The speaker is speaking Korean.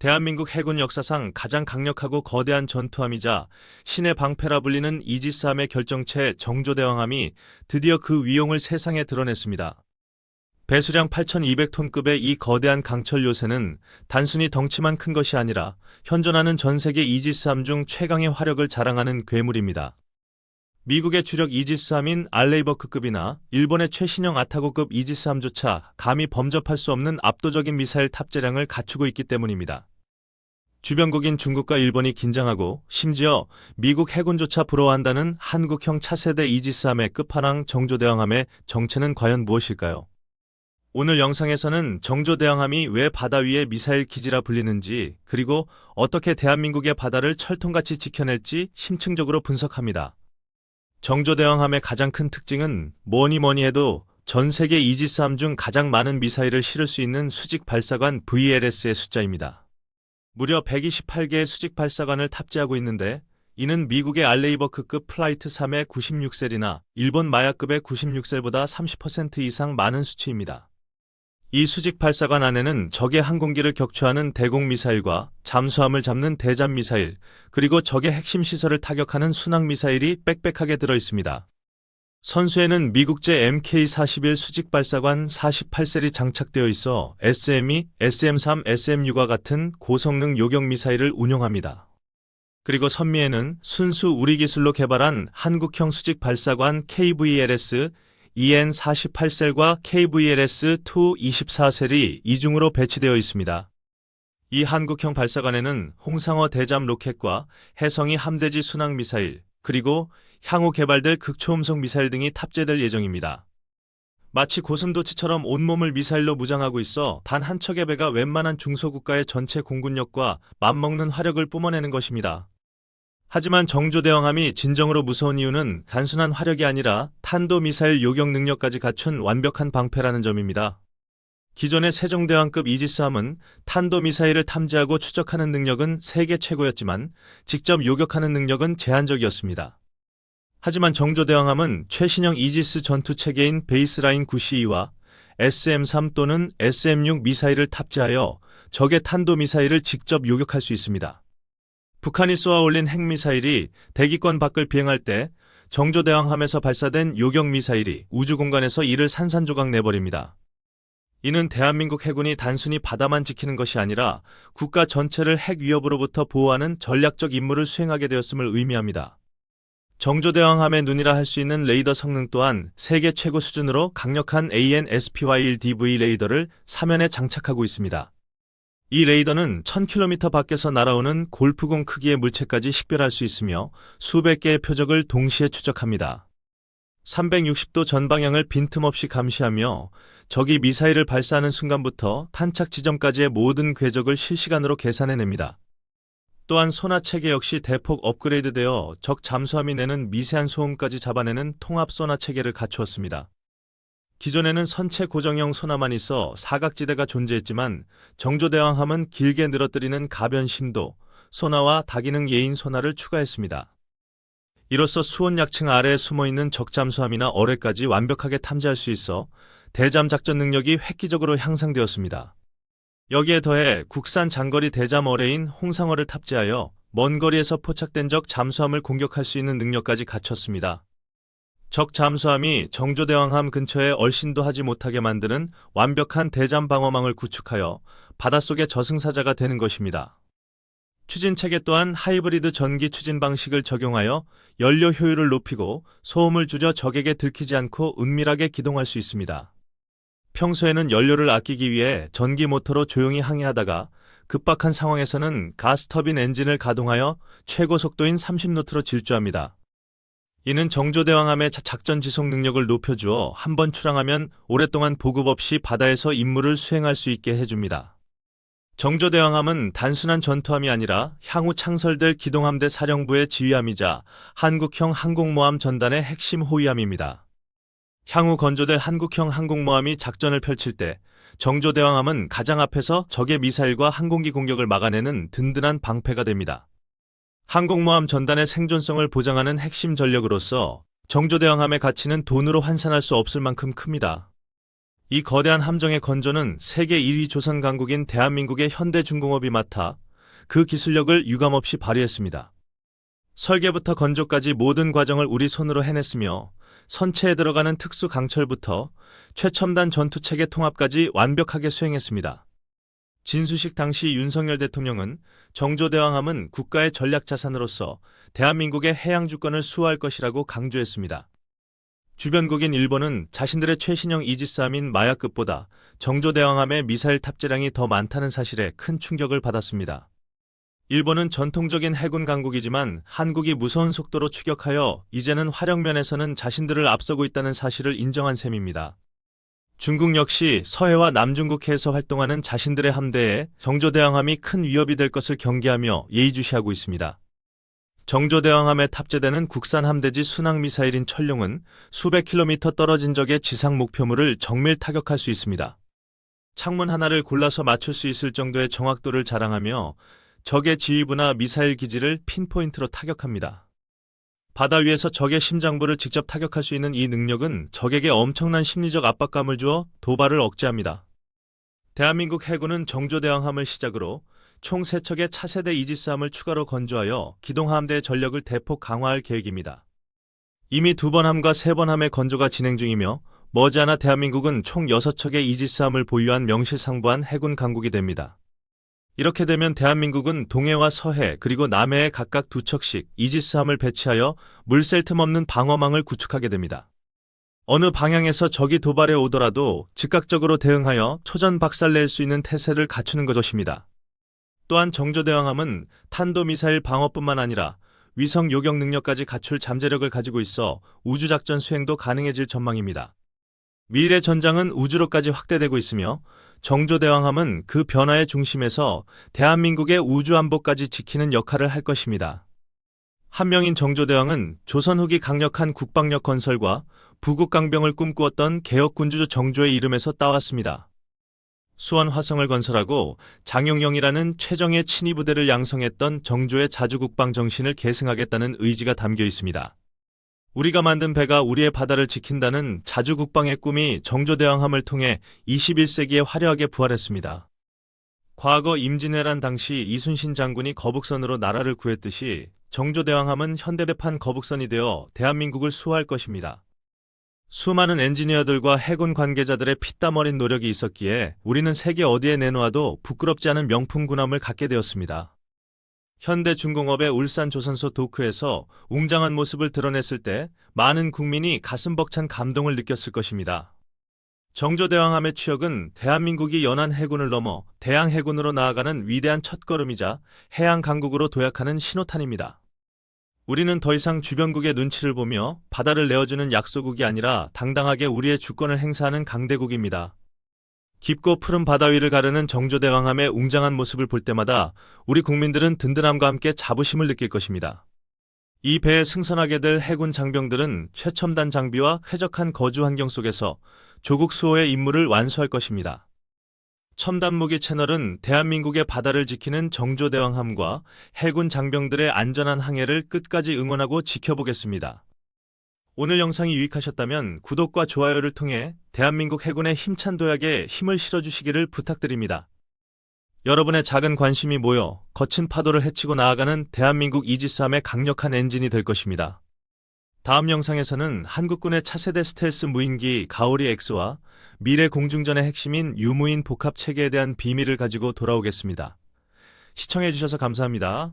대한민국 해군 역사상 가장 강력하고 거대한 전투함이자 신의 방패라 불리는 이지스함의 결정체 정조대왕함이 드디어 그 위용을 세상에 드러냈습니다. 배수량 8,200톤급의 이 거대한 강철 요새는 단순히 덩치만 큰 것이 아니라 현존하는 전 세계 이지스함 중 최강의 화력을 자랑하는 괴물입니다. 미국의 주력 이지스함인 알레이버크급이나 일본의 최신형 아타고급 이지스함조차 감히 범접할 수 없는 압도적인 미사일 탑재량을 갖추고 있기 때문입니다. 주변국인 중국과 일본이 긴장하고 심지어 미국 해군조차 부러워한다는 한국형 차세대 이지스함의 끝판왕 정조대왕함의 정체는 과연 무엇일까요? 오늘 영상에서는 정조대왕함이 왜 바다 위의 미사일 기지라 불리는지, 그리고 어떻게 대한민국의 바다를 철통같이 지켜낼지 심층적으로 분석합니다. 정조대왕함의 가장 큰 특징은 뭐니 해도 전 세계 이지스함 중 가장 많은 미사일을 실을 수 있는 수직 발사관 VLS의 숫자입니다. 무려 128개의 수직 발사관을 탑재하고 있는데, 이는 미국의 알레이버크급 플라이트 3의 96셀이나 일본 마야급의 96셀보다 30% 이상 많은 수치입니다. 이 수직 발사관 안에는 적의 항공기를 격추하는 대공미사일과 잠수함을 잡는 대잠미사일, 그리고 적의 핵심 시설을 타격하는 순항미사일이 빽빽하게 들어있습니다. 선수에는 미국제 MK-41 수직 발사관 48셀이 장착되어 있어 SM이 SM-3, SM-6과 같은 고성능 요격미사일을 운용합니다. 그리고 선미에는 순수 우리 기술로 개발한 한국형 수직 발사관 KVLS EN48셀과 KVLS-2 24셀이 이중으로 배치되어 있습니다. 이 한국형 발사관에는 홍상어 대잠 로켓과 해성이 함대지 순항미사일, 그리고 향후 개발될 극초음속 미사일 등이 탑재될 예정입니다. 마치 고슴도치처럼 온몸을 미사일로 무장하고 있어 단 한 척의 배가 웬만한 중소국가의 전체 공군력과 맞먹는 화력을 뿜어내는 것입니다. 하지만 정조대왕함이 진정으로 무서운 이유는 단순한 화력이 아니라 탄도미사일 요격 능력까지 갖춘 완벽한 방패라는 점입니다. 기존의 세종대왕급 이지스함은 탄도미사일을 탐지하고 추적하는 능력은 세계 최고였지만 직접 요격하는 능력은 제한적이었습니다. 하지만 정조대왕함은 최신형 이지스 전투체계인 베이스라인 9CE와 SM-3 또는 SM-6 미사일을 탑재하여 적의 탄도미사일을 직접 요격할 수 있습니다. 북한이 쏘아 올린 핵미사일이 대기권 밖을 비행할 때 정조대왕함에서 발사된 요격미사일이 우주공간에서 이를 산산조각 내버립니다. 이는 대한민국 해군이 단순히 바다만 지키는 것이 아니라 국가 전체를 핵 위협으로부터 보호하는 전략적 임무를 수행하게 되었음을 의미합니다. 정조대왕함의 눈이라 할 수 있는 레이더 성능 또한 세계 최고 수준으로 강력한 AN/SPY-1DV 레이더를 사면에 장착하고 있습니다. 이 레이더는 1000km 밖에서 날아오는 골프공 크기의 물체까지 식별할 수 있으며 수백 개의 표적을 동시에 추적합니다. 360도 전방향을 빈틈없이 감시하며 적이 미사일을 발사하는 순간부터 탄착 지점까지의 모든 궤적을 실시간으로 계산해냅니다. 또한 소나 체계 역시 대폭 업그레이드되어 적 잠수함이 내는 미세한 소음까지 잡아내는 통합 소나 체계를 갖추었습니다. 기존에는 선체 고정형 소나만 있어 사각지대가 존재했지만 정조대왕함은 길게 늘어뜨리는 가변 심도, 소나와 다기능 예인 소나를 추가했습니다. 이로써 수온 약층 아래에 숨어있는 적 잠수함이나 어뢰까지 완벽하게 탐지할 수 있어 대잠 작전 능력이 획기적으로 향상되었습니다. 여기에 더해 국산 장거리 대잠 어뢰인 홍상어를 탑재하여 먼 거리에서 포착된 적 잠수함을 공격할 수 있는 능력까지 갖췄습니다. 적 잠수함이 정조대왕함 근처에 얼씬도 하지 못하게 만드는 완벽한 대잠 방어망을 구축하여 바닷속의 저승사자가 되는 것입니다. 추진체계 또한 하이브리드 전기 추진 방식을 적용하여 연료 효율을 높이고 소음을 줄여 적에게 들키지 않고 은밀하게 기동할 수 있습니다. 평소에는 연료를 아끼기 위해 전기 모터로 조용히 항해하다가 급박한 상황에서는 가스터빈 엔진을 가동하여 최고 속도인 30노트로 질주합니다. 이는 정조대왕함의 작전 지속 능력을 높여주어 한번 출항하면 오랫동안 보급 없이 바다에서 임무를 수행할 수 있게 해줍니다. 정조대왕함은 단순한 전투함이 아니라 향후 창설될 기동함대 사령부의 지휘함이자 한국형 항공모함 전단의 핵심 호위함입니다. 향후 건조될 한국형 항공모함이 작전을 펼칠 때 정조대왕함은 가장 앞에서 적의 미사일과 항공기 공격을 막아내는 든든한 방패가 됩니다. 항공모함 전단의 생존성을 보장하는 핵심 전력으로서 정조대왕함의 가치는 돈으로 환산할 수 없을 만큼 큽니다. 이 거대한 함정의 건조는 세계 1위 조선 강국인 대한민국의 현대중공업이 맡아 그 기술력을 유감없이 발휘했습니다. 설계부터 건조까지 모든 과정을 우리 손으로 해냈으며 선체에 들어가는 특수 강철부터 최첨단 전투체계 통합까지 완벽하게 수행했습니다. 진수식 당시 윤석열 대통령은 정조대왕함은 국가의 전략자산으로서 대한민국의 해양 주권을 수호할 것이라고 강조했습니다. 주변국인 일본은 자신들의 최신형 이지스함인 마야급보다 정조대왕함의 미사일 탑재량이 더 많다는 사실에 큰 충격을 받았습니다. 일본은 전통적인 해군 강국이지만 한국이 무서운 속도로 추격하여 이제는 화력면에서는 자신들을 앞서고 있다는 사실을 인정한 셈입니다. 중국 역시 서해와 남중국해에서 활동하는 자신들의 함대에 정조대왕함이 큰 위협이 될 것을 경계하며 예의주시하고 있습니다. 정조대왕함에 탑재되는 국산 함대지 순항미사일인 천룡은 수백 킬로미터 떨어진 적의 지상 목표물을 정밀 타격할 수 있습니다. 창문 하나를 골라서 맞출 수 있을 정도의 정확도를 자랑하며 적의 지휘부나 미사일 기지를 핀포인트로 타격합니다. 바다 위에서 적의 심장부를 직접 타격할 수 있는 이 능력은 적에게 엄청난 심리적 압박감을 주어 도발을 억제합니다. 대한민국 해군은 정조대왕함을 시작으로 총 3척의 차세대 이지스함을 추가로 건조하여 기동함대의 전력을 대폭 강화할 계획입니다. 이미 2번 함과 3번 함의 건조가 진행 중이며 머지않아 대한민국은 총 6척의 이지스함을 보유한 명실상부한 해군 강국이 됩니다. 이렇게 되면 대한민국은 동해와 서해 그리고 남해에 각각 2척씩 이지스함을 배치하여 물 샐 틈 없는 방어망을 구축하게 됩니다. 어느 방향에서 적이 도발해 오더라도 즉각적으로 대응하여 초전 박살낼 수 있는 태세를 갖추는 것입니다. 또한 정조대왕함은 탄도미사일 방어뿐만 아니라 위성 요격 능력까지 갖출 잠재력을 가지고 있어 우주작전 수행도 가능해질 전망입니다. 미래 전장은 우주로까지 확대되고 있으며 정조대왕함은 그 변화의 중심에서 대한민국의 우주안보까지 지키는 역할을 할 것입니다. 한 명인 정조대왕은 조선 후기 강력한 국방력 건설과 부국강병을 꿈꾸었던 개혁군주 정조의 이름에서 따왔습니다. 수원 화성을 건설하고 장용영이라는 최정예 친위부대를 양성했던 정조의 자주국방 정신을 계승하겠다는 의지가 담겨 있습니다. 우리가 만든 배가 우리의 바다를 지킨다는 자주국방의 꿈이 정조대왕함을 통해 21세기에 화려하게 부활했습니다. 과거 임진왜란 당시 이순신 장군이 거북선으로 나라를 구했듯이 정조대왕함은 현대대판 거북선이 되어 대한민국을 수호할 것입니다. 수많은 엔지니어들과 해군 관계자들의 피땀 어린 노력이 있었기에 우리는 세계 어디에 내놓아도 부끄럽지 않은 명품 군함을 갖게 되었습니다. 현대중공업의 울산조선소 도크에서 웅장한 모습을 드러냈을 때 많은 국민이 가슴 벅찬 감동을 느꼈을 것입니다. 정조대왕함의 취역은 대한민국이 연안 해군을 넘어 대양해군으로 나아가는 위대한 첫걸음이자 해양 강국으로 도약하는 신호탄입니다. 우리는 더 이상 주변국의 눈치를 보며 바다를 내어주는 약소국이 아니라 당당하게 우리의 주권을 행사하는 강대국입니다. 깊고 푸른 바다 위를 가르는 정조대왕함의 웅장한 모습을 볼 때마다 우리 국민들은 든든함과 함께 자부심을 느낄 것입니다. 이 배에 승선하게 될 해군 장병들은 최첨단 장비와 쾌적한 거주 환경 속에서 조국 수호의 임무를 완수할 것입니다. 첨단무기 채널은 대한민국의 바다를 지키는 정조대왕함과 해군 장병들의 안전한 항해를 끝까지 응원하고 지켜보겠습니다. 오늘 영상이 유익하셨다면 구독과 좋아요를 통해 대한민국 해군의 힘찬 도약에 힘을 실어주시기를 부탁드립니다. 여러분의 작은 관심이 모여 거친 파도를 헤치고 나아가는 대한민국 이지스함의 강력한 엔진이 될 것입니다. 다음 영상에서는 한국군의 차세대 스텔스 무인기 가오리 X와 미래 공중전의 핵심인 유무인 복합 체계에 대한 비밀을 가지고 돌아오겠습니다. 시청해주셔서 감사합니다.